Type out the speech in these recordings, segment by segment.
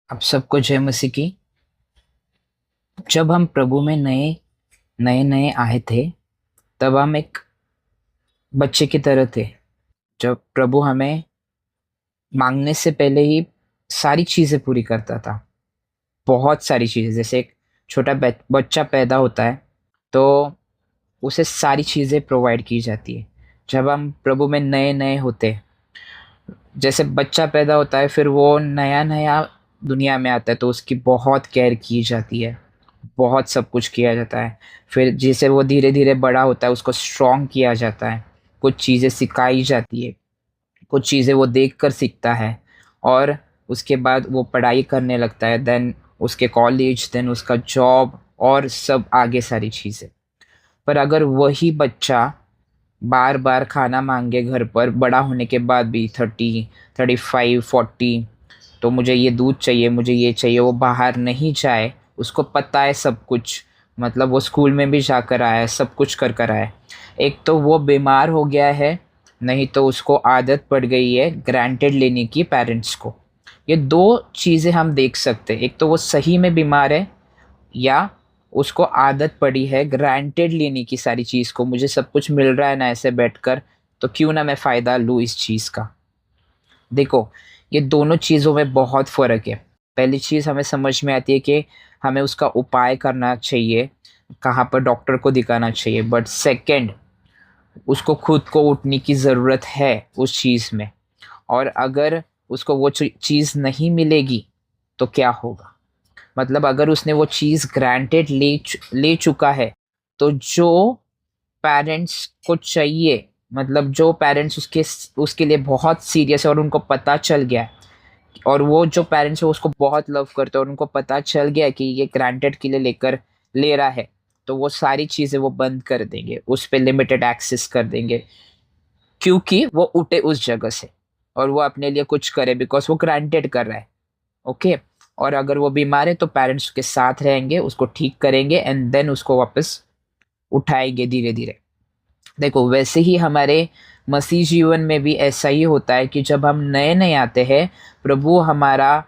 आप सबको जय मसीह की। जब हम प्रभु में नए नए नए आए थे, तब हम एक बच्चे की तरह थे। जब प्रभु हमें मांगने से पहले ही सारी चीजें पूरी करता था। बहुत सारी चीजें, जैसे एक छोटा बच्चा पैदा होता है तो उसे सारी चीजें प्रोवाइड की जाती है। जब हम प्रभु में नए नए होते हैं, जैसे बच्चा पैदा होता है, फिर वो नया नया दुनिया में आता है तो उसकी बहुत केयर की जाती है, बहुत सब कुछ किया जाता है। फिर जैसे वो धीरे धीरे बड़ा होता है, उसको स्ट्रॉन्ग किया जाता है, कुछ चीज़ें सिखाई जाती है, कुछ चीज़ें वो देख कर सीखता है। और उसके बाद वो पढ़ाई करने लगता है, देन उसके कॉलेज, देन उसका जॉब और सब आगे सारी चीज़ें। पर अगर वही बच्चा बार बार खाना मांगे घर पर, बड़ा होने के बाद भी 30, 35, 40, तो मुझे ये दूध चाहिए, मुझे ये चाहिए, वो बाहर नहीं जाए, उसको पता है सब कुछ, मतलब वो स्कूल में भी जाकर आया है, सब कुछ कर कर आया है, एक तो वो बीमार हो गया है, नहीं तो उसको आदत पड़ गई है ग्रांटेड लेने की पेरेंट्स को। ये दो चीज़ें हम देख सकते हैं, एक तो वो सही में बीमार है, या उसको आदत पड़ी है ग्रांटेड लेने की सारी चीज़ को। मुझे सब कुछ मिल रहा है ना ऐसे बैठकर, तो क्यों ना मैं फ़ायदा लूँ इस चीज़ का। देखो, ये दोनों चीज़ों में बहुत फ़र्क है। पहली चीज़ हमें समझ में आती है कि हमें उसका उपाय करना चाहिए, कहाँ पर डॉक्टर को दिखाना चाहिए। बट सेकंड, उसको खुद को उठने की ज़रूरत है उस चीज़ में। और अगर उसको वो चीज़ नहीं मिलेगी तो क्या होगा? मतलब अगर उसने वो चीज़ ग्रांटेड ले चुका है, तो जो पेरेंट्स को चाहिए, मतलब जो पेरेंट्स उसके उसके लिए बहुत सीरियस है और उनको पता चल गया है, और वो जो पेरेंट्स है उसको बहुत लव करते हैं और उनको पता चल गया है कि ये ग्रांटेड के लिए लेकर ले रहा है, तो वो सारी चीज़ें वो बंद कर देंगे, उस पर लिमिटेड एक्सेस कर देंगे, क्योंकि वो उठे उस जगह से और वो अपने लिए कुछ करे, बिकॉज वो ग्रांटेड कर रहा है। ओके। और अगर वो बीमार है तो पेरेंट्स के साथ रहेंगे, उसको ठीक करेंगे एंड देन उसको वापस उठाएंगे धीरे धीरे। देखो, वैसे ही हमारे मसीह जीवन में भी ऐसा ही होता है कि जब हम नए नए आते हैं, प्रभु हमारा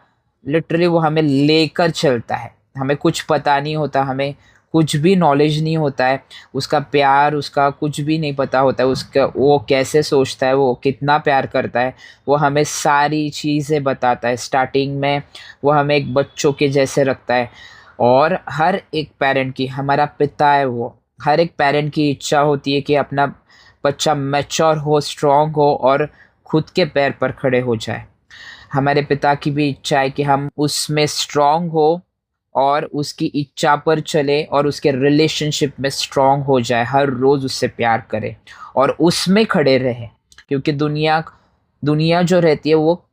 लिटरली वो हमें लेकर चलता है। हमें कुछ पता नहीं होता, हमें कुछ भी नॉलेज नहीं होता है, उसका प्यार, उसका कुछ भी नहीं पता होता है, उसका वो कैसे सोचता है, वो कितना प्यार करता है, वो हमें सारी चीज़ें बताता है। स्टार्टिंग में वो हमें एक बच्चों के जैसे रखता है। और हर एक पेरेंट की, हमारा पिता है वो, हर एक पेरेंट की इच्छा होती है कि अपना बच्चा मैच्योर हो, स्ट्रांग हो और खुद के पैर पर खड़े हो जाए। हमारे पिता की भी इच्छा है कि हम उसमें स्ट्रांग हो और उसकी इच्छा पर चले और उसके रिलेशनशिप में स्ट्रांग हो जाए, हर रोज़ उससे प्यार करे और उसमें खड़े रहे। क्योंकि दुनिया दुनिया जो रहती है वो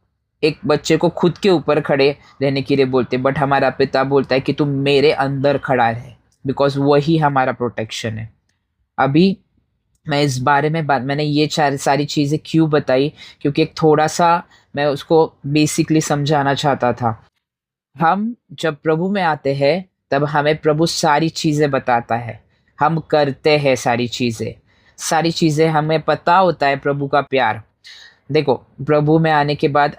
एक बच्चे को खुद के ऊपर खड़े रहने के लिए बोलते, बट हमारा पिता बोलता है कि तुम मेरे अंदर खड़ा रहे, बिकॉज वही हमारा प्रोटेक्शन है। अभी मैं इस बारे में बात, मैंने ये चार सारी चीज़ें क्यों बताई, क्योंकि एक थोड़ा सा मैं उसको बेसिकली समझाना चाहता था। हम जब प्रभु में आते हैं, तब हमें प्रभु सारी चीज़ें बताता है, हम करते हैं सारी चीज़ें हमें पता होता है प्रभु का प्यार। देखो, प्रभु में आने के बाद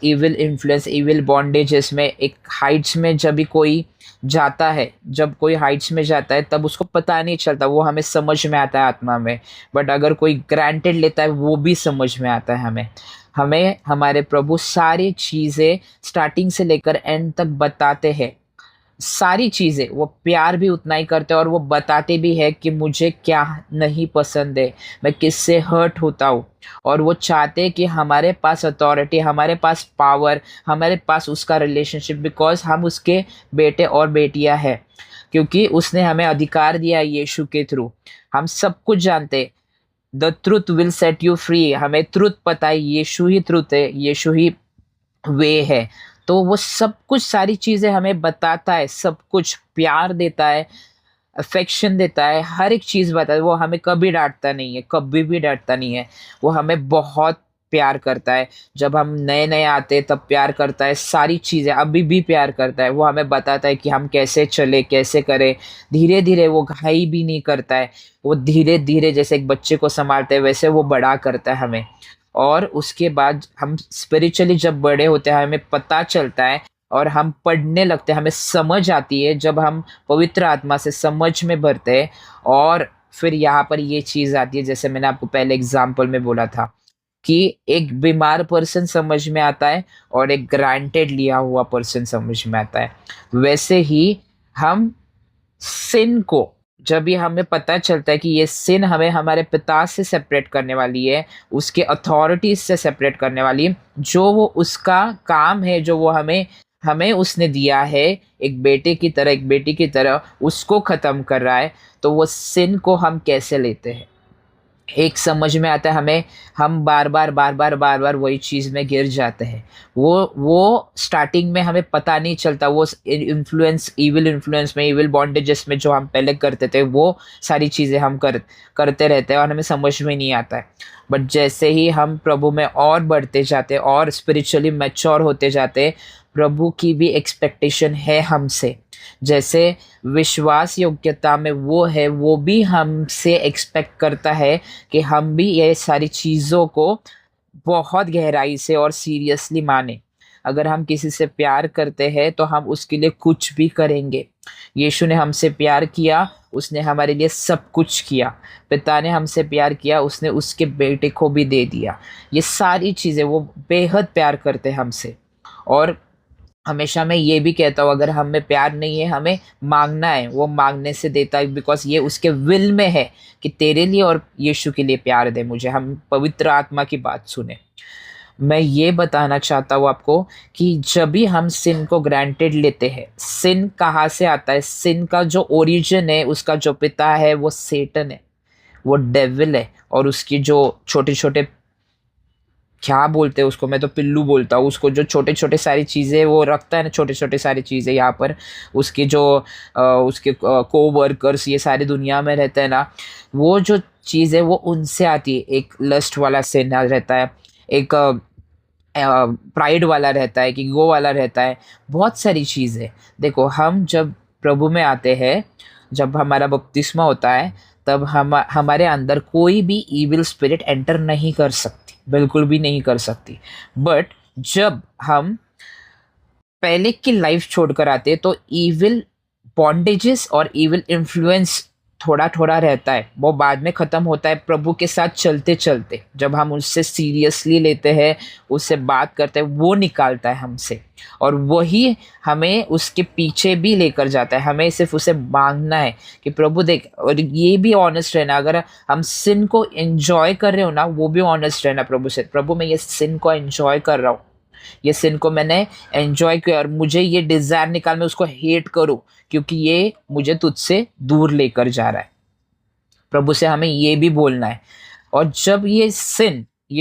इविल इन्फ्लुएंस, इविल बॉन्डेजेस में, एक हाइट्स में जब भी कोई जाता है, जब कोई हाइट्स में जाता है तब उसको पता नहीं चलता, वो हमें समझ में आता है आत्मा में। बट अगर कोई ग्रांटेड लेता है वो भी समझ में आता है हमें। हमें हमारे प्रभु सारी चीज़ें स्टार्टिंग से लेकर एंड तक बताते हैं, सारी चीज़ें। वो प्यार भी उतना ही करते हैं और वो बताते भी है कि मुझे क्या नहीं पसंद है, मैं किससे हर्ट होता हूँ। और वो चाहते हैं कि हमारे पास अथॉरिटी, हमारे पास पावर, हमारे पास उसका रिलेशनशिप, बिकॉज हम उसके बेटे और बेटियां हैं, क्योंकि उसने हमें अधिकार दिया है यीशु के थ्रू। हम सब कुछ जानते हैं। The truth will set you free, हमें ट्रुथ पता है, यीशु ही ट्रुथ है, यीशु ही वे है। तो वो सब कुछ सारी चीज़ें हमें बताता है, सब कुछ प्यार देता है, अफेक्शन देता है, हर एक चीज़ बताता है। वो हमें कभी डांटता नहीं है, कभी भी डांटता नहीं है। वो हमें बहुत प्यार करता है। जब हम नए नए आते हैं तब प्यार करता है, सारी चीज़ें अभी भी प्यार करता है। वो हमें बताता है कि हम कैसे चले, कैसे करें, धीरे धीरे। वो घाई भी नहीं करता है, वो धीरे धीरे जैसे एक बच्चे को संभालते हैं वैसे वो बड़ा करता है हमें। और उसके बाद हम स्पिरिचुअली जब बड़े होते हैं, हमें पता चलता है और हम पढ़ने लगते हैं, हमें समझ आती है जब हम पवित्र आत्मा से समझ में भरते हैं। और फिर यहाँ पर ये चीज आती है, जैसे मैंने आपको पहले एग्जाम्पल में बोला था कि एक बीमार पर्सन समझ में आता है और एक ग्रांटेड लिया हुआ पर्सन समझ में आता है। वैसे ही हम सिन को, जब भी हमें पता चलता है कि ये सिन हमें हमारे पिता से सेपरेट करने वाली है, उसके अथॉरिटीज से सेपरेट करने वाली है, जो वो उसका काम है, जो वो हमें हमें उसने दिया है एक बेटे की तरह, एक बेटी की तरह उसको खत्म कर रहा है, तो वो सिन को हम कैसे लेते हैं, एक समझ में आता है हमें। हम बार बार वही चीज में गिर जाते हैं। वो स्टार्टिंग में हमें पता नहीं चलता, वो इविल इन्फ्लुएंस में, इविल बॉन्डेजेस में जो हम पहले करते थे, वो सारी चीजें हम करते रहते हैं और हमें समझ में नहीं आता है। बट जैसे ही हम प्रभु में और बढ़ते जाते हैं और स्पिरिचुअली मैच्योर होते जाते हैं, प्रभु की भी एक्सपेक्टेशन है हमसे, जैसे विश्वास योग्यता में वो है, वो भी हमसे एक्सपेक्ट करता है कि हम भी ये सारी चीज़ों को बहुत गहराई से और सीरियसली माने। अगर हम किसी से प्यार करते हैं तो हम उसके लिए कुछ भी करेंगे। यीशु ने हमसे प्यार किया, उसने हमारे लिए सब कुछ किया। पिता ने हमसे प्यार किया, उसने उसके बेटे को भी दे दिया। ये सारी चीज़ें, वो बेहद प्यार करते हैं हमसे। और हमेशा मैं ये भी कहता हूँ, अगर हमें प्यार नहीं है, हमें मांगना है, वो मांगने से देता है, बिकॉज ये उसके विल में है कि तेरे लिए और यीशु के लिए प्यार दे मुझे। हम पवित्र आत्मा की बात सुने। मैं ये बताना चाहता हूँ आपको कि जब भी हम सिन को ग्रांटेड लेते हैं, सिन कहाँ से आता है? सिन का जो ओरिजिन है, उसका जो पिता है वो सेटन है, वो डेविल है। और उसकी जो छोटे छोटे, क्या बोलते हैं उसको, मैं तो पिल्लू बोलता हूँ उसको, जो छोटे छोटे सारी चीज़ें वो रखता है ना, छोटे छोटे सारी चीज़ें यहाँ पर, उसके जो उसके को वर्कर्स ये सारी दुनिया में रहते हैं ना, वो जो चीज़ है वो उनसे आती है। एक लस्ट वाला सेना रहता है, एक प्राइड वाला रहता है, कि गो वाला रहता है, बहुत सारी चीज़ें। देखो, हम जब प्रभु में आते हैं, जब हमारा बपतिस्मा होता है, तब हमारे अंदर कोई भी इविल स्पिरिट एंटर नहीं कर सकती, बिल्कुल भी नहीं कर सकती। बट जब हम पहले की लाइफ छोड़कर आते हैं, तो इविल बॉन्डेजेस और इविल इन्फ्लुएंस थोड़ा थोड़ा रहता है, वो बाद में ख़त्म होता है प्रभु के साथ चलते चलते। जब हम उससे सीरियसली लेते हैं, उससे बात करते हैं, वो निकालता है हमसे, और वही हमें उसके पीछे भी लेकर जाता है। हमें सिर्फ उसे मांगना है कि प्रभु देख, और ये भी ऑनेस्ट रहना, अगर हम सिन को एंजॉय कर रहे हो ना, वो भी ऑनेस्ट रहना प्रभु से, प्रभु मैं ये सिन को एंजॉय कर रहा हूँ, ये सिन को मैंने एंजॉय किया, और मुझे ये डिजायर निकाल, मैं उसको हेट करूं, क्योंकि ये मुझे तुझसे दूर लेकर जा रहा है। प्रभु से हमें ये भी बोलना है। और जब ये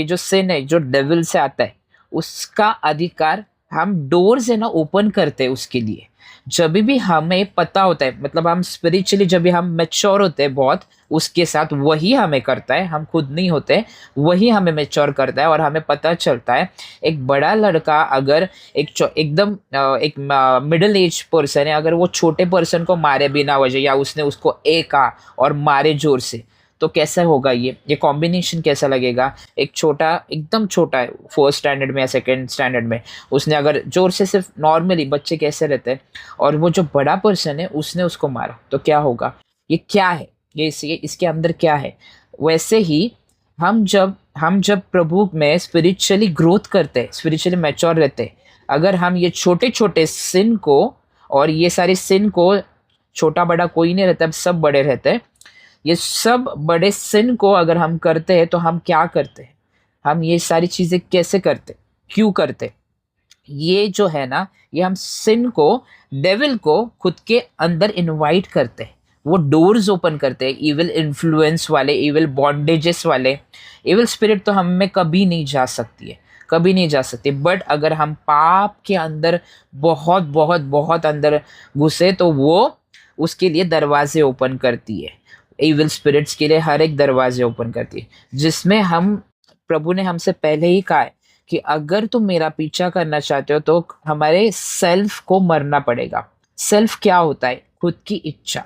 जो सिन है, जो डेविल से आता है, उसका अधिकार हम डोर्स है ना ओपन करते हैं उसके लिए। जब भी हमें पता होता है, मतलब हम स्पिरिचुअली जब भी हम मैच्योर होते हैं बहुत, उसके साथ वही हमें करता है, हम खुद नहीं होते, वही हमें मैच्योर करता है। और हमें पता चलता है, एक बड़ा लड़का अगर एकदम एक मिडिल एज पर्सन है, अगर वो छोटे पर्सन को मारे बिना वजह, या उसने उसको कहा और मारे जोर से, तो कैसा होगा? ये कॉम्बिनेशन कैसा लगेगा? एक छोटा, एकदम छोटा है, फर्स्ट स्टैंडर्ड में या सेकंड स्टैंडर्ड में, उसने अगर जोर से, सिर्फ नॉर्मली बच्चे कैसे रहते हैं, और वो जो बड़ा पर्सन है उसने उसको मारा, तो क्या होगा? ये क्या है? ये इसके अंदर क्या है? वैसे ही हम जब प्रभु में स्पिरिचुअली ग्रोथ करते हैं, स्पिरिचुअली मैच्योर रहते हैं, अगर हम ये छोटे छोटे सिन को, और ये सारे सिन को, छोटा बड़ा कोई नहीं रहता, सब बड़े रहते हैं, ये सब बड़े सिन को अगर हम करते हैं, तो हम क्या करते हैं? हम ये सारी चीजें कैसे करते, क्यों करते? ये जो है ना, ये हम सिन को, डेविल को खुद के अंदर इनवाइट करते हैं, वो डोर्स ओपन करते हैं, इविल इन्फ्लुएंस वाले, इविल बॉन्डेजेस वाले। इविल स्पिरिट तो हम में कभी नहीं जा सकती है, कभी नहीं जा सकती। बट अगर हम पाप के अंदर बहुत बहुत बहुत अंदर घुसे, तो वो उसके लिए दरवाजे ओपन करती है, इविल स्पिरिट्स के लिए हर एक दरवाजे ओपन करती है, जिसमें हम, प्रभु ने हमसे पहले ही कहा है कि अगर तुम मेरा पीछा करना चाहते हो, तो हमारे सेल्फ को मरना पड़ेगा। सेल्फ क्या होता है? खुद की इच्छा।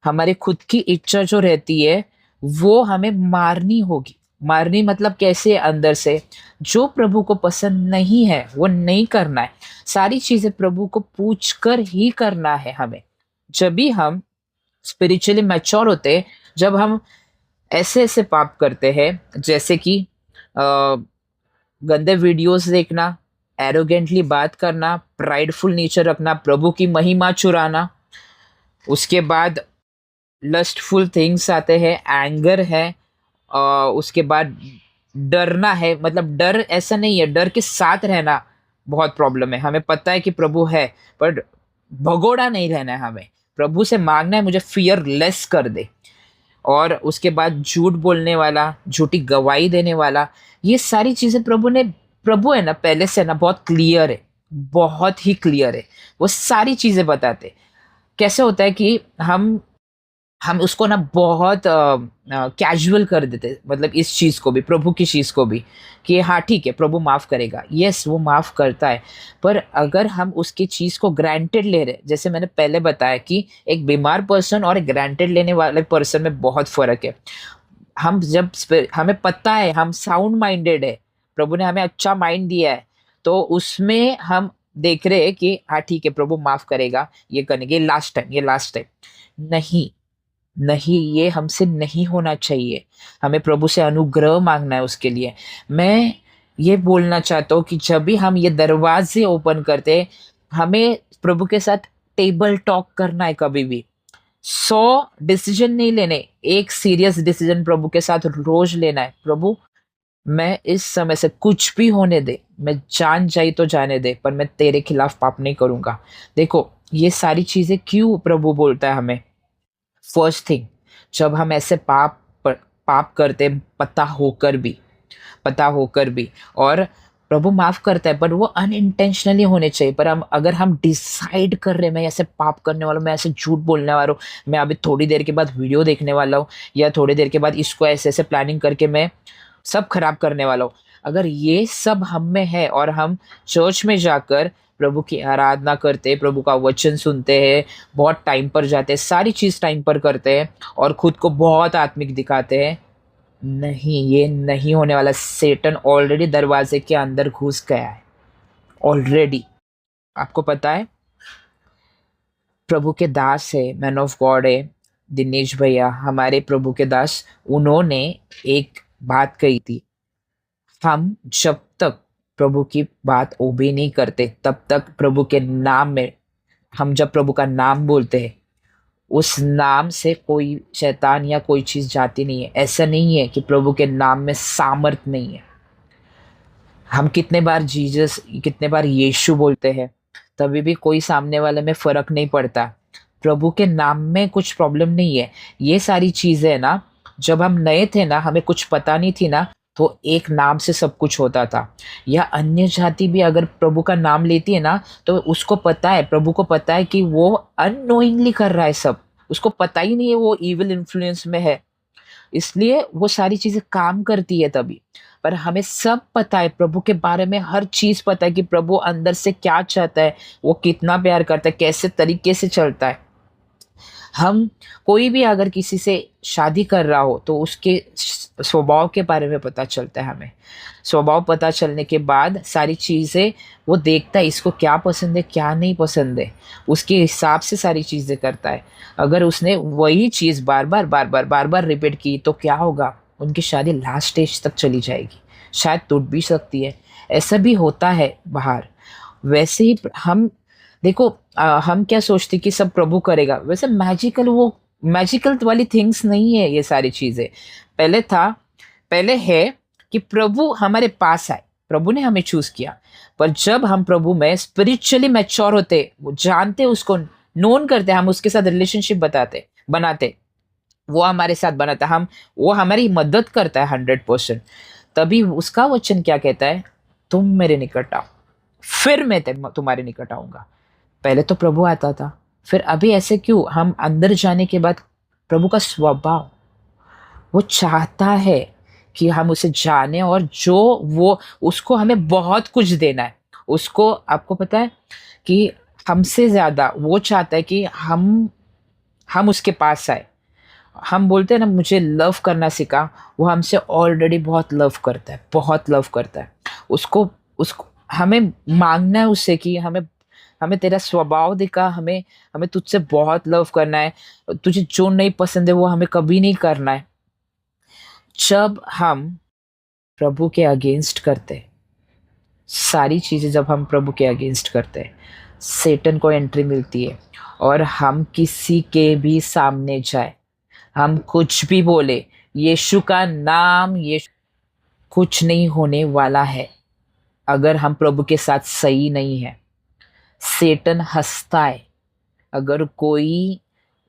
हमारे खुद की इच्छा जो रहती है, वो हमें मारनी होगी। मारनी मतलब कैसे? अंदर से जो प्रभु को पसंद नहीं है वो नहीं करना है। सारी चीजें प्रभु को पूछ कर ही करना है हमें। जब भी हम स्पिरिचुअली मैच्योर होते हैं, जब हम ऐसे ऐसे पाप करते हैं, जैसे कि गंदे वीडियोस देखना, एरोगेंटली बात करना, प्राइडफुल नेचर रखना, प्रभु की महिमा चुराना, उसके बाद लस्टफुल थिंग्स आते हैं, एंगर है, उसके बाद डरना है। मतलब डर ऐसा नहीं है, डर के साथ रहना बहुत प्रॉब्लम है। हमें पता है कि प्रभु है, पर भगोड़ा नहीं रहना है। हमें प्रभु से मांगना है, मुझे फियर लेस कर दे। और उसके बाद झूठ बोलने वाला, झूठी गवाही देने वाला, ये सारी चीजें प्रभु है ना पहले से ना बहुत क्लियर है, बहुत ही क्लियर है। वो सारी चीजें बताते। कैसे होता है कि हम उसको ना बहुत कैजुअल कर देते, मतलब इस चीज को भी, प्रभु की चीज को भी, कि हाँ ठीक है प्रभु माफ करेगा। यस, वो माफ करता है, पर अगर हम उसकी चीज को ग्रांटेड ले रहे, जैसे मैंने पहले बताया कि एक बीमार पर्सन और एक ग्रांटेड लेने वाले पर्सन में बहुत फर्क है। हमें पता है, हम साउंड माइंडेड है, प्रभु ने हमें अच्छा माइंड दिया है, तो उसमें हम देख रहे हैं कि हाँ ठीक है प्रभु माफ करेगा, ये करेंगे, लास्ट टाइम, ये लास्ट टाइम। नहीं, नहीं, ये हमसे नहीं होना चाहिए। हमें प्रभु से अनुग्रह मांगना है उसके लिए। मैं ये बोलना चाहता हूँ कि जब भी हम ये दरवाजे ओपन करते हैं, हमें प्रभु के साथ टेबल टॉक करना है। कभी भी 100 डिसीजन नहीं लेने, एक सीरियस डिसीजन प्रभु के साथ रोज लेना है। प्रभु, मैं इस समय से कुछ भी होने दे, मैं जान जाई तो जाने दे, पर मैं तेरे खिलाफ पाप नहीं करूंगा। देखो, ये सारी चीजें क्यों प्रभु बोलता है हमें? फर्स्ट थिंग, जब हम ऐसे पाप करते हैं, पता होकर भी, और प्रभु माफ करता है, पर वो अनइंटेंशनली होने चाहिए। पर अगर हम डिसाइड कर रहे हैं मैं ऐसे पाप करने वाला हूँ, मैं ऐसे झूठ बोलने वाला हूँ, मैं अभी थोड़ी देर के बाद वीडियो देखने वाला हूँ, या थोड़ी देर के बाद इसको ऐसे ऐसे प्लानिंग करके मैं सब खराब करने वाला हूँ, अगर ये सब हम में है और हम चर्च में जाकर प्रभु की आराधना करते, प्रभु का वचन सुनते हैं, बहुत टाइम पर जाते हैं, सारी चीज टाइम पर करते हैं, और खुद को बहुत आत्मिक दिखाते हैं, नहीं, ये नहीं होने वाला। सेटन ऑलरेडी दरवाजे के अंदर घुस गया है, ऑलरेडी। आपको पता है, प्रभु के दास है, मैन ऑफ गॉड है, दिनेश भैया, हमारे प्रभु के दास, उन्होंने एक बात कही थी, हम जब तक प्रभु की बात ओबे नहीं करते, तब तक प्रभु के नाम में, हम जब प्रभु का नाम बोलते हैं, उस नाम से कोई शैतान या कोई चीज जाती नहीं है। ऐसा नहीं है कि प्रभु के नाम में सामर्थ नहीं है। हम कितने बार जीसस, कितने बार यीशु बोलते हैं, तभी भी कोई सामने वाले में फर्क नहीं पड़ता। प्रभु के नाम में कुछ प्रॉब्लम नहीं है। ये सारी चीजें ना, जब हम नए थे ना, हमें कुछ पता नहीं थी ना, तो एक नाम से सब कुछ होता था। या अन्य जाति भी अगर प्रभु का नाम लेती है ना, तो उसको पता है, प्रभु को पता है कि वो अननोइंगली कर रहा है सब, उसको पता ही नहीं है वो इविल इन्फ्लुएंस में है, इसलिए वो सारी चीजें काम करती है तभी। पर हमें सब पता है, प्रभु के बारे में हर चीज पता है कि प्रभु अंदर से क्या चाहता है, वो कितना प्यार करता है, कैसे तरीके से चलता है। हम, कोई भी अगर किसी से शादी कर रहा हो, तो उसके स्वभाव के बारे में पता चलता है हमें। स्वभाव पता चलने के बाद सारी चीज़ें वो देखता है, इसको क्या पसंद है क्या नहीं पसंद है, उसके हिसाब से सारी चीज़ें करता है। अगर उसने वही चीज़ बार बार रिपीट की, तो क्या होगा, उनकी शादी लास्ट स्टेज तक चली जाएगी, शायद टूट भी सकती है। ऐसा भी होता है बाहर। वैसे ही हम, देखो, हम क्या सोचते कि सब प्रभु करेगा, वैसे मैजिकल वाली थिंग्स नहीं है ये सारी चीजें। पहले है कि प्रभु हमारे पास आए, प्रभु ने हमें चूज किया। पर जब हम प्रभु में स्पिरिचुअली मैच्योर होते, वो जानते, उसको नोन करते, हम उसके साथ रिलेशनशिप बनाते, वो हमारे साथ बनाता, वो हमारी मदद करता है 100%। तभी उसका वचन क्या कहता है, तुम मेरे निकट आओ, फिर मैं तुम्हारे निकट आऊंगा। पहले तो प्रभु आता था, फिर अभी ऐसे क्यों? हम अंदर जाने के बाद प्रभु का स्वभाव, वो चाहता है कि हम उसे जाने, और जो वो, उसको हमें बहुत कुछ देना है उसको। आपको पता है कि हमसे ज्यादा वो चाहता है कि हम उसके पास आए, हम बोलते हैं ना मुझे लव करना सिखा, वो हमसे ऑलरेडी बहुत लव करता है, बहुत लव करता है। उसको उसको हमें मांगना है उससे कि हमें हमें तेरा स्वभाव दिखा, हमें हमें तुझसे बहुत लव करना है, तुझे जो नहीं पसंद है वो हमें कभी नहीं करना है। जब हम प्रभु के अगेंस्ट करते हैं, सारी चीजें जब हम प्रभु के अगेंस्ट करते हैं, सेटन को एंट्री मिलती है। और हम किसी के भी सामने जाए, हम कुछ भी बोले, यीशु का नाम, ये कुछ नहीं होने वाला है अगर हम प्रभु के साथ सही नहीं है। सेटन हंसता है। अगर कोई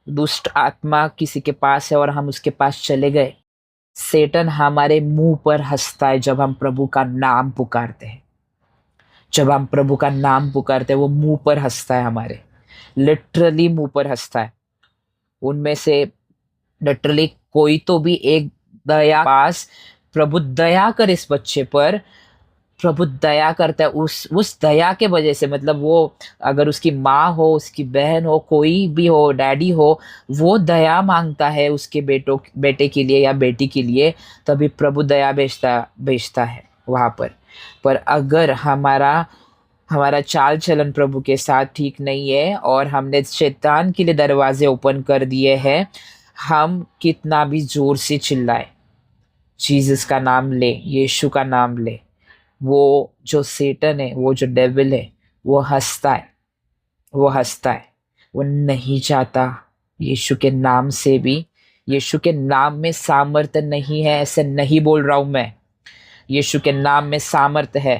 दुष्ट आत्मा किसी के पास है और हम उसके पास चले गए, सेटन हमारे मुंह पर हंसता है जब हम प्रभु का नाम पुकारते हैं। जब हम प्रभु का नाम पुकारते हैं वो मुंह पर हंसता है, हमारे लिटरली मुंह पर हंसता है। उनमें से लिटरली कोई तो भी एक दया पास, प्रभु दया कर इस बच्चे पर, प्रभु दया करता है उस दया के वजह से। मतलब वो अगर उसकी माँ हो, उसकी बहन हो, कोई भी हो, डैडी हो, वो दया मांगता है उसके बेटे के लिए या बेटी के लिए, तभी प्रभु दया भेजता भेजता है वहां पर अगर हमारा हमारा चाल चलन प्रभु के साथ ठीक नहीं है और हमने शैतान के लिए दरवाजे ओपन कर दिए हैं, हम कितना भी जोर से चिल्लाए, जीसस का नाम ले, यीशु का नाम ले, वो जो सेटन है, वो जो डेविल है, वो हंसता है, वो हंसता है। वो नहीं चाहता यीशु के नाम से भी, यीशु के नाम में सामर्थ्य नहीं है ऐसे नहीं बोल रहा हूं मैं, यीशु के नाम में सामर्थ्य है।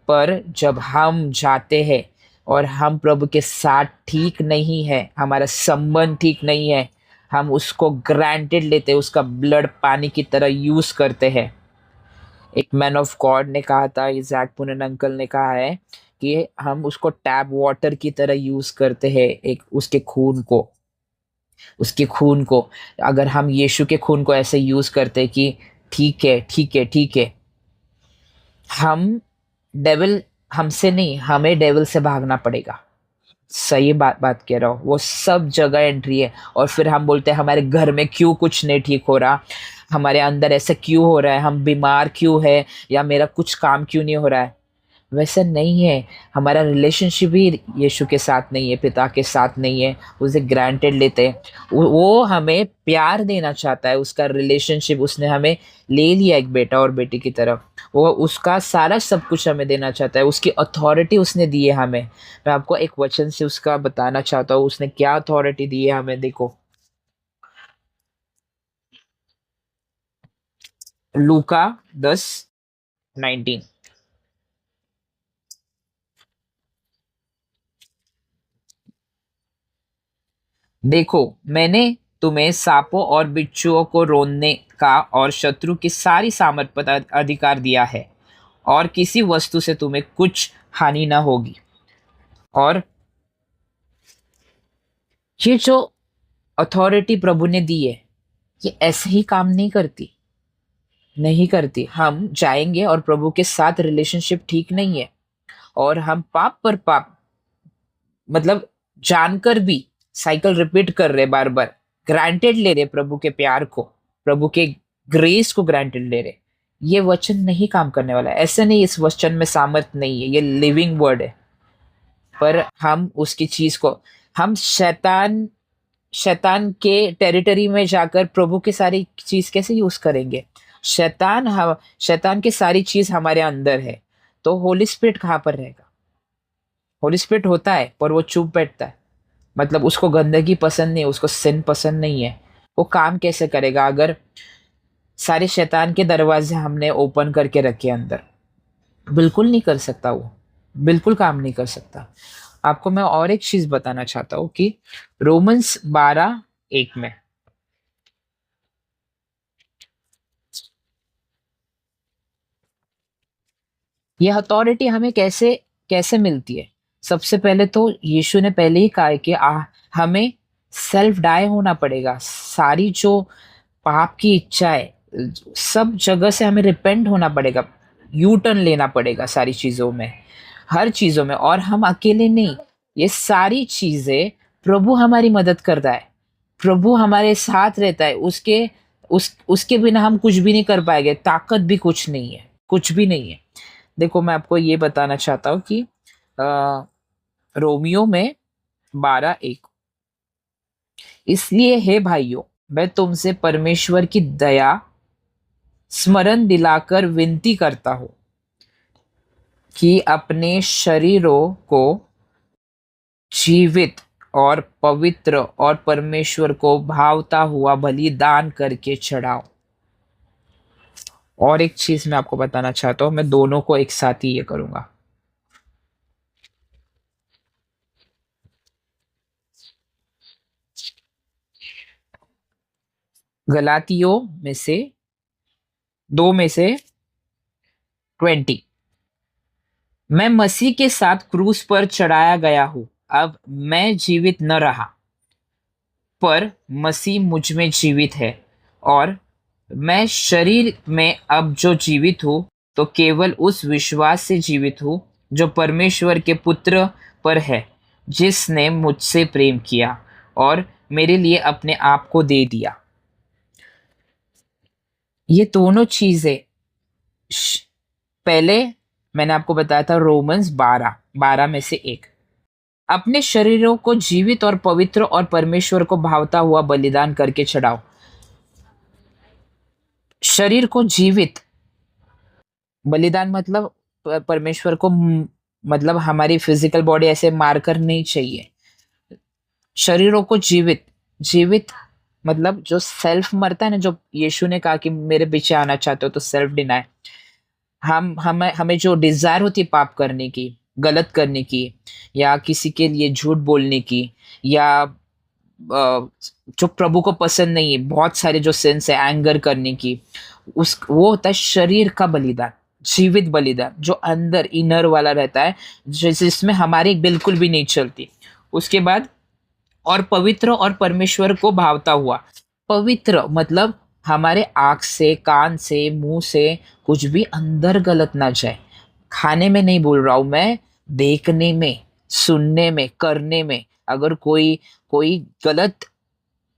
पर जब हम जाते हैं और हम प्रभु के साथ ठीक नहीं है, हमारा संबंध ठीक नहीं है, हम उसको ग्रांटेड लेते हैं, उसका ब्लड पानी की तरह यूज करते हैं। एक मैन ऑफ गॉड ने कहा था, इज़ैक पुनन अंकल ने कहा है कि हम उसको टैप वाटर की तरह यूज करते हैं, एक उसके खून को। अगर हम यीशु के खून को ऐसे यूज करते हैं कि ठीक है ठीक है ठीक है, हम डेविल हमसे नहीं, हमें डेविल से भागना पड़ेगा। सही बात बात कह रहा हूँ, वो सब जगह एंट्री है। और फिर हम बोलते हैं हमारे घर में क्यों कुछ नहीं ठीक हो रहा, हमारे अंदर ऐसा क्यों हो रहा है, हम बीमार क्यों है, या मेरा कुछ काम क्यों नहीं हो रहा है। वैसा नहीं है, हमारा रिलेशनशिप भी यीशु के साथ नहीं है, पिता के साथ नहीं है, उसे ग्रांटेड लेते हैं। वो हमें प्यार देना चाहता है, उसका रिलेशनशिप, उसने हमें ले लिया एक बेटा और बेटी की तरफ, वो उसका सारा सब कुछ हमें देना चाहता है, उसकी अथॉरिटी उसने दी है हमें। मैं आपको एक वचन से उसका बताना चाहता हूँ, उसने क्या अथॉरिटी दी है हमें, देखो लूका 10:19। देखो मैंने तुम्हें सांपों और बिच्छुओं को रोनने का और शत्रु की सारी सामर्थ पर अधिकार दिया है, और किसी वस्तु से तुम्हें कुछ हानि ना होगी। और ये जो अथॉरिटी प्रभु ने दी है, ये ऐसे ही काम नहीं करती, नहीं करती। हम जाएंगे और प्रभु के साथ रिलेशनशिप ठीक नहीं है, और हम पाप पर पाप, मतलब जानकर भी साइकिल रिपीट कर रहे बार बार, ग्रांटेड ले रहे प्रभु के प्यार को, प्रभु के ग्रेस को ग्रांटेड ले रहे। ये वचन नहीं काम करने वाला है, ऐसे नहीं, इस वचन में सामर्थ नहीं है, ये लिविंग वर्ड है। पर हम उसकी चीज को, हम शैतान शैतान के टेरिटरी में जाकर प्रभु की सारी चीज कैसे यूज करेंगे। शैतान की सारी चीज हमारे अंदर है, तो होली स्पिरिट कहाँ पर रहेगा। होली स्पिरिट होता है पर वो चुप बैठता है, मतलब उसको गंदगी पसंद नहीं है, उसको सिन पसंद नहीं है। वो काम कैसे करेगा अगर सारे शैतान के दरवाजे हमने ओपन करके रखे अंदर। बिल्कुल नहीं कर सकता वो, बिल्कुल काम नहीं कर सकता। आपको मैं और एक चीज बताना चाहता हूँ कि रोमन्स 12:1 में, ये अथॉरिटी हमें कैसे कैसे मिलती है। सबसे पहले तो यीशु ने पहले ही कहा है कि हमें सेल्फ डाई होना पड़ेगा, सारी जो पाप की इच्छा है, सब जगह से हमें रिपेंट होना पड़ेगा, यू टर्न लेना पड़ेगा सारी चीजों में, हर चीजों में। और हम अकेले नहीं, ये सारी चीजें प्रभु हमारी मदद करता है। प्रभु हमारे साथ रहता है, उसके बिना हम कुछ भी नहीं कर पाएंगे, ताकत भी कुछ नहीं है, कुछ भी नहीं है। देखो मैं आपको ये बताना चाहता हूँ कि रोमियो में 12:1, इसलिए हे भाइयों मैं तुमसे परमेश्वर की दया स्मरण दिलाकर विनती करता हूं कि अपने शरीरों को जीवित और पवित्र और परमेश्वर को भावता हुआ बलिदान करके चढ़ाओ। और एक चीज मैं आपको बताना चाहता हूं, मैं दोनों को एक साथ ही ये करूंगा। गलातियों में से 2 में से 20, मैं मसीह के साथ क्रूस पर चढ़ाया गया हूं, अब मैं जीवित न रहा पर मसीह मुझ में जीवित है, और मैं शरीर में अब जो जीवित हूँ तो केवल उस विश्वास से जीवित हूँ जो परमेश्वर के पुत्र पर है, जिसने मुझसे प्रेम किया और मेरे लिए अपने आप को दे दिया। ये दोनों चीजें पहले मैंने आपको बताया था, रोमन्स 12 में से 1, अपने शरीरों को जीवित और पवित्र और परमेश्वर को भावता हुआ बलिदान करके चढ़ाओ। शरीर को जीवित, बलिदान मतलब परमेश्वर को मतलब हमारी फिजिकल बॉडी ऐसे मारकर नहीं चाहिए। शरीरों को जीवित, जीवित मतलब जो सेल्फ मरता है ना, जो यीशु ने कहा कि मेरे पीछे आना चाहते हो तो सेल्फ डिनाय, हमें हमें जो डिजायर होती है पाप करने की, गलत करने की, या किसी के लिए झूठ बोलने की, या जो प्रभु को पसंद नहीं है, बहुत सारे जो सेंस है एंगर करने की, उस वो होता है शरीर का बलिदान, जीवित बलिदान जो अंदर इनर वाला रहता है, जिसमें हमारी बिल्कुल भी नहीं चलती। उसके बाद और पवित्र और परमेश्वर को भावता हुआ, पवित्र मतलब हमारे आंख से, कान से, मुंह से कुछ भी अंदर गलत ना जाए। खाने में नहीं बोल रहा हूं मैं, देखने में, सुनने में, करने में, अगर कोई कोई गलत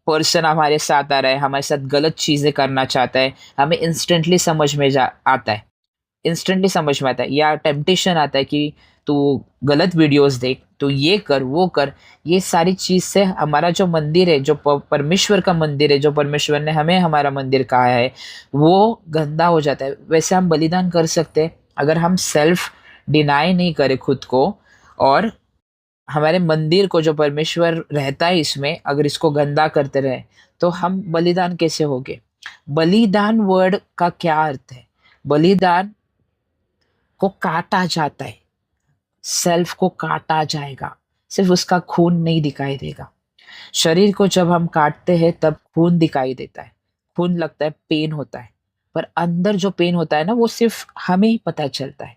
पर्सन हमारे साथ आ रहा है, हमारे साथ गलत चीजें करना चाहता है, हमें इंस्टेंटली समझ में जा आता है, इंस्टेंटली समझ में आता है, या टेम्पटेशन आता है कि तू गलत वीडियोस देख, तू ये कर वो कर, ये सारी चीज से हमारा जो मंदिर है, जो परमेश्वर का मंदिर है, जो परमेश्वर ने हमें हमारा मंदिर कहा है, वो गंदा हो जाता है। वैसे हम बलिदान कर सकते हैं अगर हम सेल्फ डिनाई नहीं करें खुद को, और हमारे मंदिर को जो परमेश्वर रहता है इसमें अगर इसको गंदा करते रहे तो हम बलिदान कैसे होगे। बलिदान वर्ड का क्या अर्थ है? बलिदान को काटा जाता है, सेल्फ को काटा जाएगा, सिर्फ उसका खून नहीं दिखाई देगा। शरीर को जब हम काटते हैं तब खून दिखाई देता है, खून लगता है, पेन होता है, पर अंदर जो पेन होता है ना, वो सिर्फ हमें ही पता चलता है,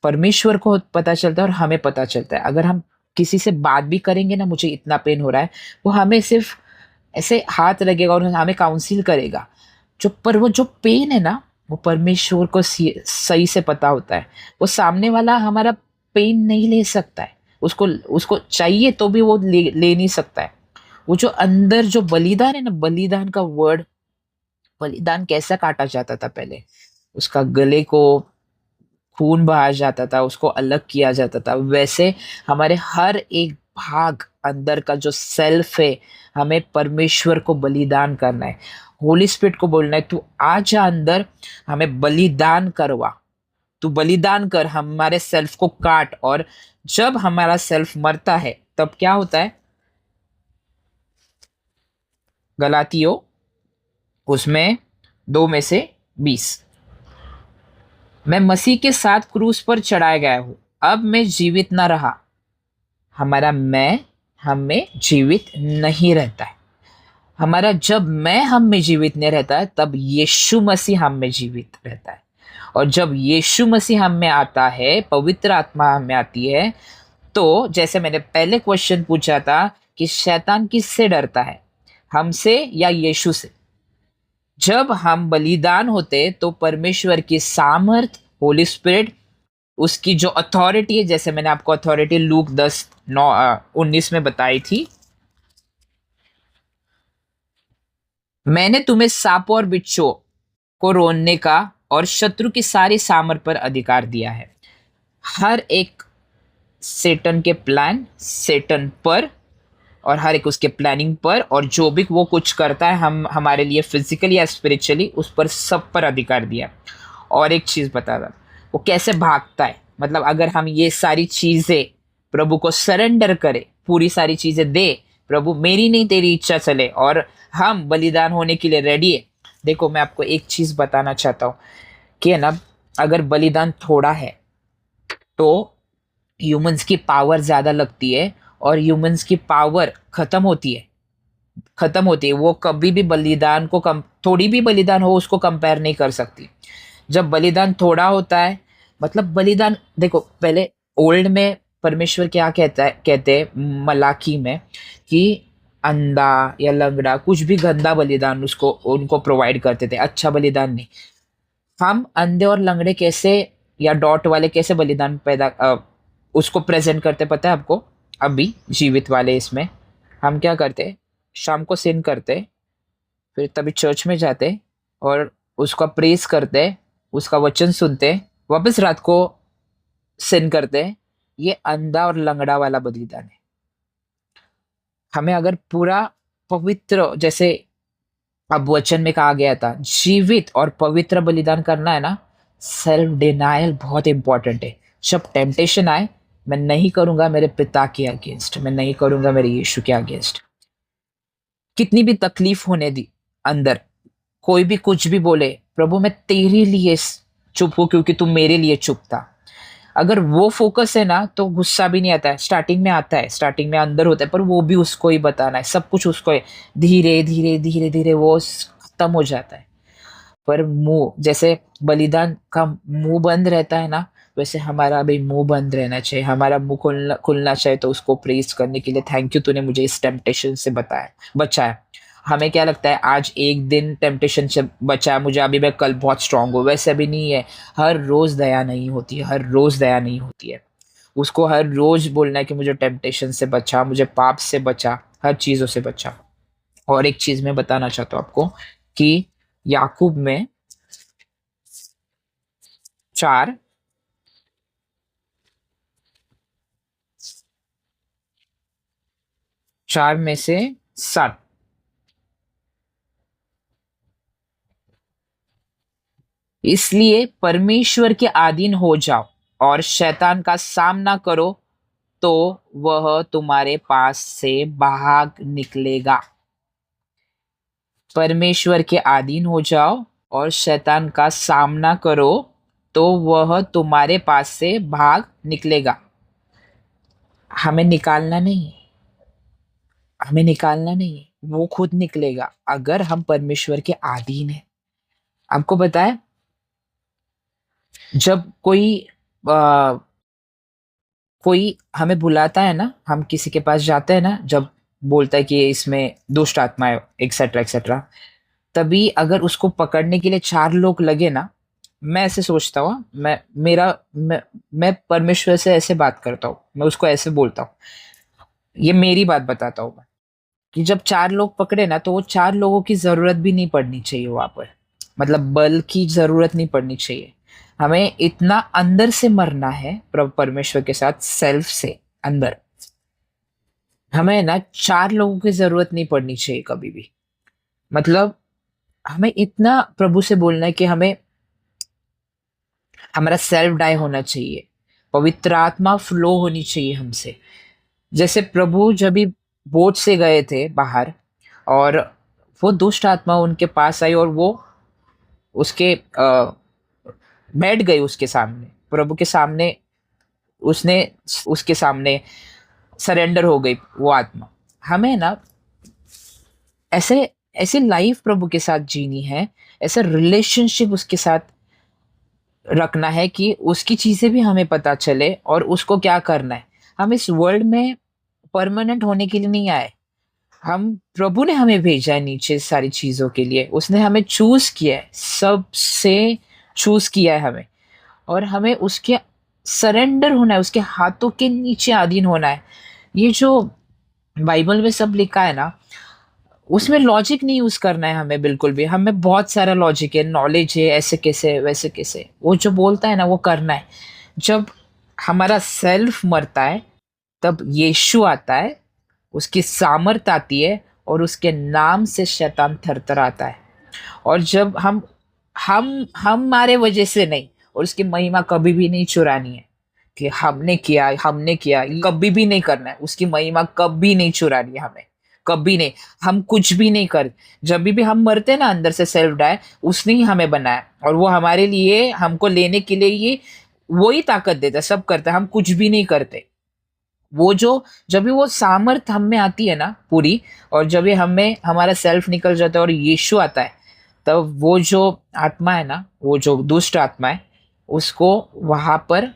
परमेश्वर को पता चलता है और हमें पता चलता है। अगर हम किसी से बात भी करेंगे ना, मुझे इतना पेन हो रहा है, वो हमें सिर्फ ऐसे हाथ लगेगा और हमें काउंसिल करेगा, पर वो जो पेन है ना, वो परमेश्वर को सही से पता होता है। वो सामने वाला हमारा पेन नहीं ले सकता है, उसको उसको चाहिए तो भी वो ले नहीं सकता है। वो जो अंदर जो बलिदान है ना, बलिदान का वर्ड, बलिदान कैसा काटा जाता था पहले, उसका गले को खून बहाया जाता था, उसको अलग किया जाता था। वैसे हमारे हर एक भाग अंदर का जो सेल्फ है, हमें परमेश्वर को बलिदान करना है, होली स्पिरिट को बोलना है तू आजा अंदर, हमें बलिदान करवा, तू बलिदान कर, हमारे सेल्फ को काट। और जब हमारा सेल्फ मरता है तब क्या होता है? गलातियों उसमें 2 में से 20, मैं मसीह के साथ क्रूस पर चढ़ाया गया हूं, अब मैं जीवित ना रहा, हमारा मैं हम में जीवित नहीं रहता है। हमारा जब मैं हम में जीवित नहीं रहता है तब यीशु मसीह हम में जीवित रहता है। और जब यीशु मसीह हम में आता है, पवित्र आत्मा हम में आती है, तो जैसे मैंने पहले क्वेश्चन पूछा था कि शैतान किससे डरता है, हमसे या यीशु से? जब हम बलिदान होते तो परमेश्वर की सामर्थ, होली स्पिरिट, उसकी जो अथॉरिटी है, जैसे मैंने आपको अथॉरिटी लूक 10:19 में बताई थी, मैंने तुम्हें सांपों और बिच्छुओं को रोनने का और शत्रु की सारी सामर पर अधिकार दिया है। हर एक सेटन के प्लान, सेटन पर, और हर एक उसके प्लानिंग पर, और जो भी वो कुछ करता है हम हमारे लिए फिजिकली या स्पिरिचुअली, उस पर सब पर अधिकार दिया। और एक चीज बता रहा, वो कैसे भागता है, मतलब अगर हम ये सारी चीजें प्रभु को सरेंडर करें, पूरी सारी चीजें दे, प्रभु मेरी नहीं तेरी इच्छा चले, और हम बलिदान होने के लिए रेडी है। देखो मैं आपको एक चीज बताना चाहता हूँ कि है ना, अगर बलिदान थोड़ा है तो ह्यूमंस की पावर ज्यादा लगती है, और ह्यूमंस की पावर खत्म होती है, खत्म होती है। वो कभी भी बलिदान को कम, थोड़ी भी बलिदान हो उसको कंपेयर नहीं कर सकती। जब बलिदान थोड़ा होता है, मतलब बलिदान, देखो पहले ओल्ड में परमेश्वर क्या कहता है, कहते हैं मलाकी में कि अंधा या लंगड़ा कुछ भी गंदा बलिदान उसको उनको प्रोवाइड करते थे, अच्छा बलिदान नहीं। हम अंधे और लंगड़े कैसे, या डॉट वाले कैसे बलिदान उसको प्रेजेंट करते पता है आपको? अभी जीवित वाले इसमें हम क्या करते, शाम को सिन करते, फिर तभी चर्च में जाते और उसका प्रेस करते, उसका वचन सुनते, वापस रात को सिन करते। ये अंधा और लंगड़ा वाला बलिदान है। हमें अगर पूरा पवित्र, जैसे अब वचन में कहा गया था, जीवित और पवित्र बलिदान करना है ना, सेल्फ डिनायल बहुत इंपॉर्टेंट है। जब टेम्पटेशन आए, मैं नहीं करूंगा मेरे पिता के अगेंस्ट, मैं नहीं करूंगा मेरे यीशु के अगेंस्ट, कितनी भी तकलीफ होने दी अंदर, कोई भी कुछ भी बोले, प्रभु मैं तेरे लिए चुप हूं क्योंकि तू मेरे लिए चुप था। अगर वो फोकस है ना तो गुस्सा भी नहीं आता है, स्टार्टिंग में आता है, स्टार्टिंग में अंदर होता है, पर वो भी उसको ही बताना है, सब कुछ उसको है। धीरे धीरे धीरे धीरे वो खत्म हो जाता है। पर मुंह, जैसे बलिदान का मुंह बंद रहता है ना, वैसे हमारा भी मुंह बंद रहना चाहिए, हमारा मुंह खुलना खुलना चाहिए, तो उसको प्रेज करने के लिए थैंक यू तूने मुझे इस टेम्पटेशन से बताया, बचाया। हमें क्या लगता है आज एक दिन टेम्पटेशन से बचा मुझे, अभी मैं कल बहुत स्ट्रांग हूँ, वैसे भी नहीं है। हर रोज दया नहीं होती है, हर रोज दया नहीं होती है। उसको हर रोज बोलना है कि मुझे टेम्पटेशन से बचा, मुझे पाप से बचा, हर चीजों से बचा। और एक चीज मैं बताना चाहता हूँ आपको कि याकूब में 4, 4 में से 7, इसलिए परमेश्वर के अधीन हो जाओ और शैतान का सामना करो, तो वह तुम्हारे पास से भाग निकलेगा। परमेश्वर के अधीन हो जाओ और शैतान का सामना करो, तो वह तुम्हारे पास से भाग निकलेगा। हमें निकालना नहीं है, हमें निकालना नहीं है, वो खुद निकलेगा अगर हम परमेश्वर के अधीन है। आपको पता है, जब कोई हमें बुलाता है ना, हम किसी के पास जाते हैं ना, जब बोलता है कि इसमें दुष्ट आत्मा है एक्सेट्रा एक्सेट्रा, तभी अगर उसको पकड़ने के लिए 4 लोग लगे ना, मैं ऐसे सोचता हूँ, मैं परमेश्वर से ऐसे बात करता हूँ, मैं उसको ऐसे बोलता हूँ, ये मेरी बात बताता हूँ मैं, कि जब 4 लोग पकड़े ना, तो वो 4 लोगों की जरूरत भी नहीं पड़नी चाहिए वहां पर, मतलब बल की जरूरत नहीं पड़नी चाहिए। हमें इतना अंदर से मरना है परमेश्वर के साथ, सेल्फ से अंदर। हमें ना 4 लोगों की जरूरत नहीं पड़नी चाहिए कभी भी। मतलब हमें इतना प्रभु से बोलना है कि हमें, हमारा सेल्फ डाई होना चाहिए, पवित्र आत्मा फ्लो होनी चाहिए हमसे। जैसे प्रभु जब भी बोट से गए थे बाहर, और वो दुष्ट आत्मा उनके पास आई, और वो उसके बैठ गई उसके सामने, प्रभु के सामने, उसने उसके सामने सरेंडर हो गई वो आत्मा। हमें ना ऐसे ऐसे लाइफ प्रभु के साथ जीनी है, ऐसा रिलेशनशिप उसके साथ रखना है कि उसकी चीजें भी हमें पता चले और उसको क्या करना है। हम इस वर्ल्ड में परमानेंट होने के लिए नहीं आए, हम, प्रभु ने हमें भेजा है नीचे सारी चीजों के लिए, उसने हमें चूज किया है, सबसे चूज किया है हमें, और हमें उसके सरेंडर होना है, उसके हाथों के नीचे अधीन होना है। ये जो बाइबल में सब लिखा है ना, उसमें लॉजिक नहीं यूज करना है हमें बिल्कुल भी। हमें बहुत सारा लॉजिक है, नॉलेज है, ऐसे कैसे वैसे कैसे, वो जो बोलता है ना वो करना है। जब हमारा सेल्फ मरता है तब यीशु आता है, उसकी सामर्थ आती है और उसके नाम से शैतान थरथर आता है। और जब हम हमारे वजह से नहीं, और उसकी महिमा कभी भी नहीं चुरानी है कि हमने किया, ये कभी भी नहीं करना है। उसकी महिमा कभी नहीं चुरानी है हमें, कभी नहीं। हम कुछ भी नहीं कर, जब भी हम मरते हैं ना अंदर से सेल्फ डाई, उसने ही हमें बनाया और वो हमारे लिए, हमको लेने के लिए ये वो ही ताकत देता है, सब करता है, हम कुछ भी नहीं करते। वो जो, जब भी वो सामर्थ हम में आती है ना पूरी, और जब भी हमें हमारा सेल्फ निकल जाता है और यीशु आता है, तब वो जो आत्मा है ना, वो जो दुष्ट आत्मा है, उसको वहां पर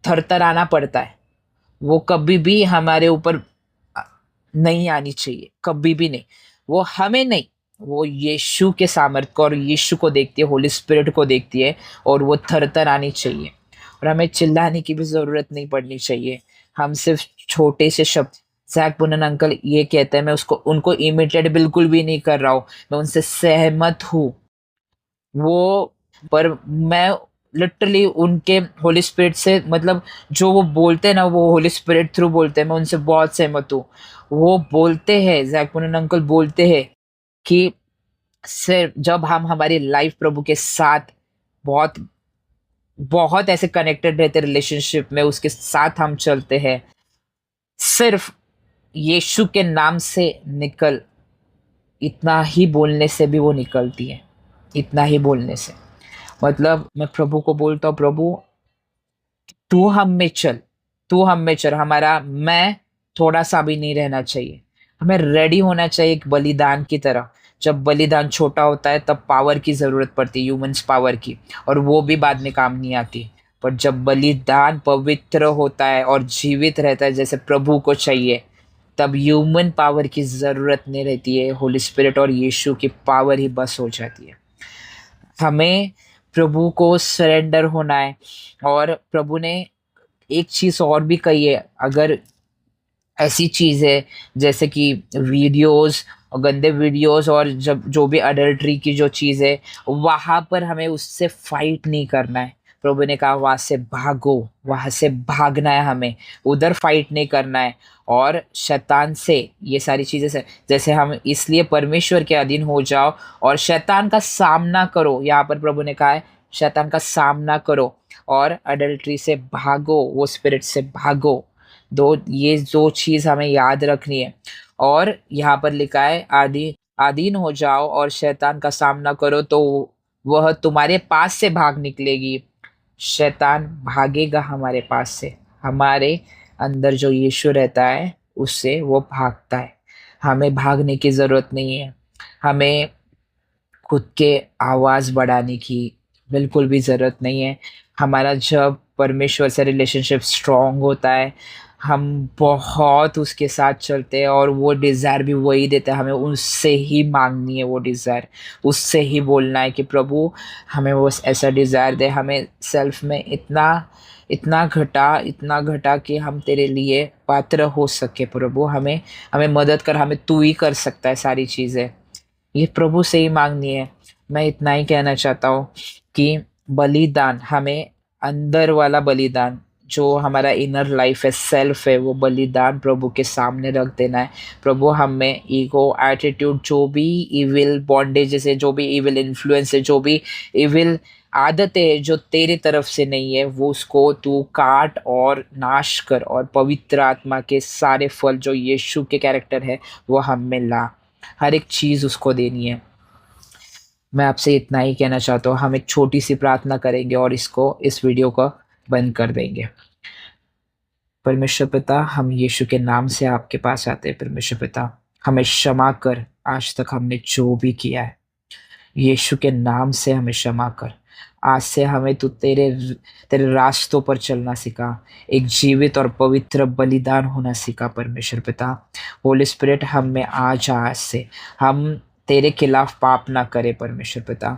थरथराना पड़ता है। वो कभी भी हमारे ऊपर नहीं आनी चाहिए, कभी भी नहीं। वो हमें नहीं, वो यीशु के सामर्थ्य को और यीशु को देखती है, होली स्पिरिट को देखती है, और वो थरथर आनी चाहिए। और हमें चिल्लाने की भी जरूरत नहीं पड़नी चाहिए। हम सिर्फ छोटे से शब्द, जैक बुनन अंकल ये कहते हैं, मैं उसको उनको इमिटेट बिल्कुल भी नहीं कर रहा हूँ, मैं उनसे सहमत हूँ। वो, पर मैं लिटरली उनके होली स्पिरिट से, मतलब जो वो बोलते हैं ना, वो होली स्पिरिट थ्रू बोलते हैं, मैं उनसे बहुत सहमत हूँ। वो बोलते हैं, जैकमुनन अंकल बोलते हैं कि सिर्फ जब हम हमारी लाइफ प्रभु के साथ बहुत बहुत ऐसे कनेक्टेड रहते, रिलेशनशिप में उसके साथ हम चलते हैं, सिर्फ यीशु के नाम से निकल, इतना ही बोलने से भी वो निकलती है, इतना ही बोलने से। मतलब मैं प्रभु को बोलता हूँ, प्रभु तू हम में चल, तू हम में चल, हमारा मैं थोड़ा सा भी नहीं रहना चाहिए। हमें रेडी होना चाहिए एक बलिदान की तरह। जब बलिदान छोटा होता है तब पावर की जरूरत पड़ती है, ह्यूमंस पावर की, और वो भी बाद में काम नहीं आती। पर जब बलिदान पवित्र होता है और जीवित रहता है जैसे प्रभु को चाहिए, तब ह्यूमन पावर की जरूरत नहीं रहती है, होली स्पिरिट और यीशु की पावर ही बस हो जाती है। हमें प्रभु को सरेंडर होना है। और प्रभु ने एक चीज और भी कही है, अगर ऐसी चीज है जैसे कि वीडियोस और गंदे वीडियोस, और जब जो भी अडल्ट्री की जो चीज है, वहां पर हमें उससे फाइट नहीं करना है। प्रभु ने कहा वहां से भागो, वहां से भागना है हमें, उधर फाइट नहीं करना है। और शैतान से ये सारी चीजें से, जैसे हम इसलिए परमेश्वर के अधीन हो जाओ और शैतान का सामना करो, यहाँ पर प्रभु ने कहा है शैतान का सामना करो और अडल्ट्री से भागो, वो स्पिरिट से भागो। दो, ये दो चीज हमें याद रखनी है। और यहाँ पर लिखा है आधीन हो जाओ और शैतान का सामना करो तो वह तुम्हारे पास से भाग निकलेगी। शैतान भागेगा हमारे पास से, हमारे अंदर जो यीशु रहता है उससे वो भागता है। हमें भागने की जरूरत नहीं है, हमें खुद के आवाज बढ़ाने की बिल्कुल भी जरूरत नहीं है। हमारा जब परमेश्वर से रिलेशनशिप स्ट्रांग होता है, हम बहुत उसके साथ चलते हैं और वो डिज़ायर भी वही देता है, हमें उससे ही मांगनी है वो डिज़ायर, उससे ही बोलना है कि प्रभु हमें वो ऐसा डिज़ायर दे। हमें सेल्फ में इतना इतना घटा कि हम तेरे लिए पात्र हो सके। प्रभु हमें हमें मदद कर, हमें तू ही कर सकता है सारी चीज़ें, ये प्रभु से ही मांगनी है। मैं इतना ही कहना चाहता हूँ कि बलिदान, हमें अंदर वाला बलिदान, जो हमारा इनर लाइफ है, सेल्फ है, वो बलिदान प्रभु के सामने रख देना है। प्रभु हमें ईगो, एटीट्यूड, जो भी इविल बॉन्डेजेस है, जो भी इविल इन्फ्लुएंस है, जो भी इविल आदतें है जो तेरे तरफ से नहीं है, वो उसको तू काट और नाश कर, और पवित्र आत्मा के सारे फल जो यीशु के कैरेक्टर है वो हम में ला, हर एक चीज उसको देनी है। मैं आपसे इतना ही कहना चाहता हूँ। हम एक छोटी सी प्रार्थना करेंगे और इस वीडियो को बंद कर देंगे। परमेश्वर पिता, हम यीशु के नाम से आपके पास आते हैं। परमेश्वर पिता, हमें क्षमा कर, आज तक हमने जो भी किया है, यीशु के नाम से हमें क्षमा कर। आज से हमें तू तेरे तेरे रास्तों पर चलना सिखा, एक जीवित और पवित्र बलिदान होना सिखा। परमेश्वर पिता, होली स्पिरिट हम में आ जा, आज से हम तेरे खिलाफ पाप ना करें। परमेश्वर पिता,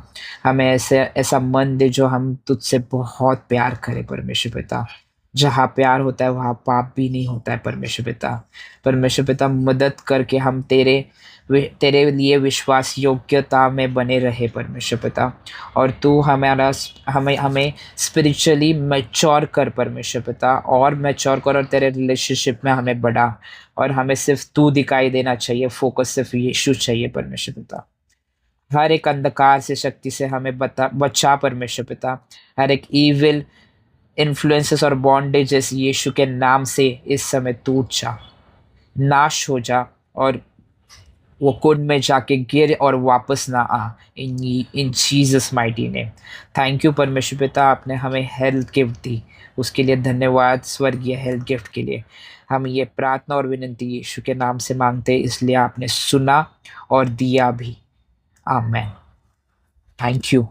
हमें ऐसा मन दे जो हम तुझसे बहुत प्यार करें। परमेश्वर पिता, जहाँ प्यार होता है वहाँ पाप भी नहीं होता है परमेश्वर पिता। परमेश्वर पिता मदद करके हम तेरे लिए विश्वास योग्यता में बने रहे परमेश्वर पिता। और तू हमारा हमें हमें स्पिरिचुअली मैच्योर कर परमेश्वर पिता, और मैच्योर कर, और तेरे रिलेशनशिप में हमें बढ़ा, और हमें सिर्फ तू दिखाई देना चाहिए, फोकस सिर्फ यीशु चाहिए परमेश्वर पिता। हर एक अंधकार से शक्ति से हमें बचा परमेश्वर पिता। हर एक ईविल इन्फ्लुएंसेस और बॉन्डेजेस यीशु के नाम से इस समय टूट जा, नाश हो जा, और वो कुंड में जाके गिर और वापस ना आ, in Jesus mighty name. Thank you परमेश्वर पिता, आपने हमें हेल्थ गिफ्ट दी, उसके लिए धन्यवाद स्वर्गीय हेल्थ गिफ्ट के लिए। हम ये प्रार्थना और विनंती यीशु के नाम से मांगते हैं, इसलिए आपने सुना और दिया भी। आमेन। Thank you.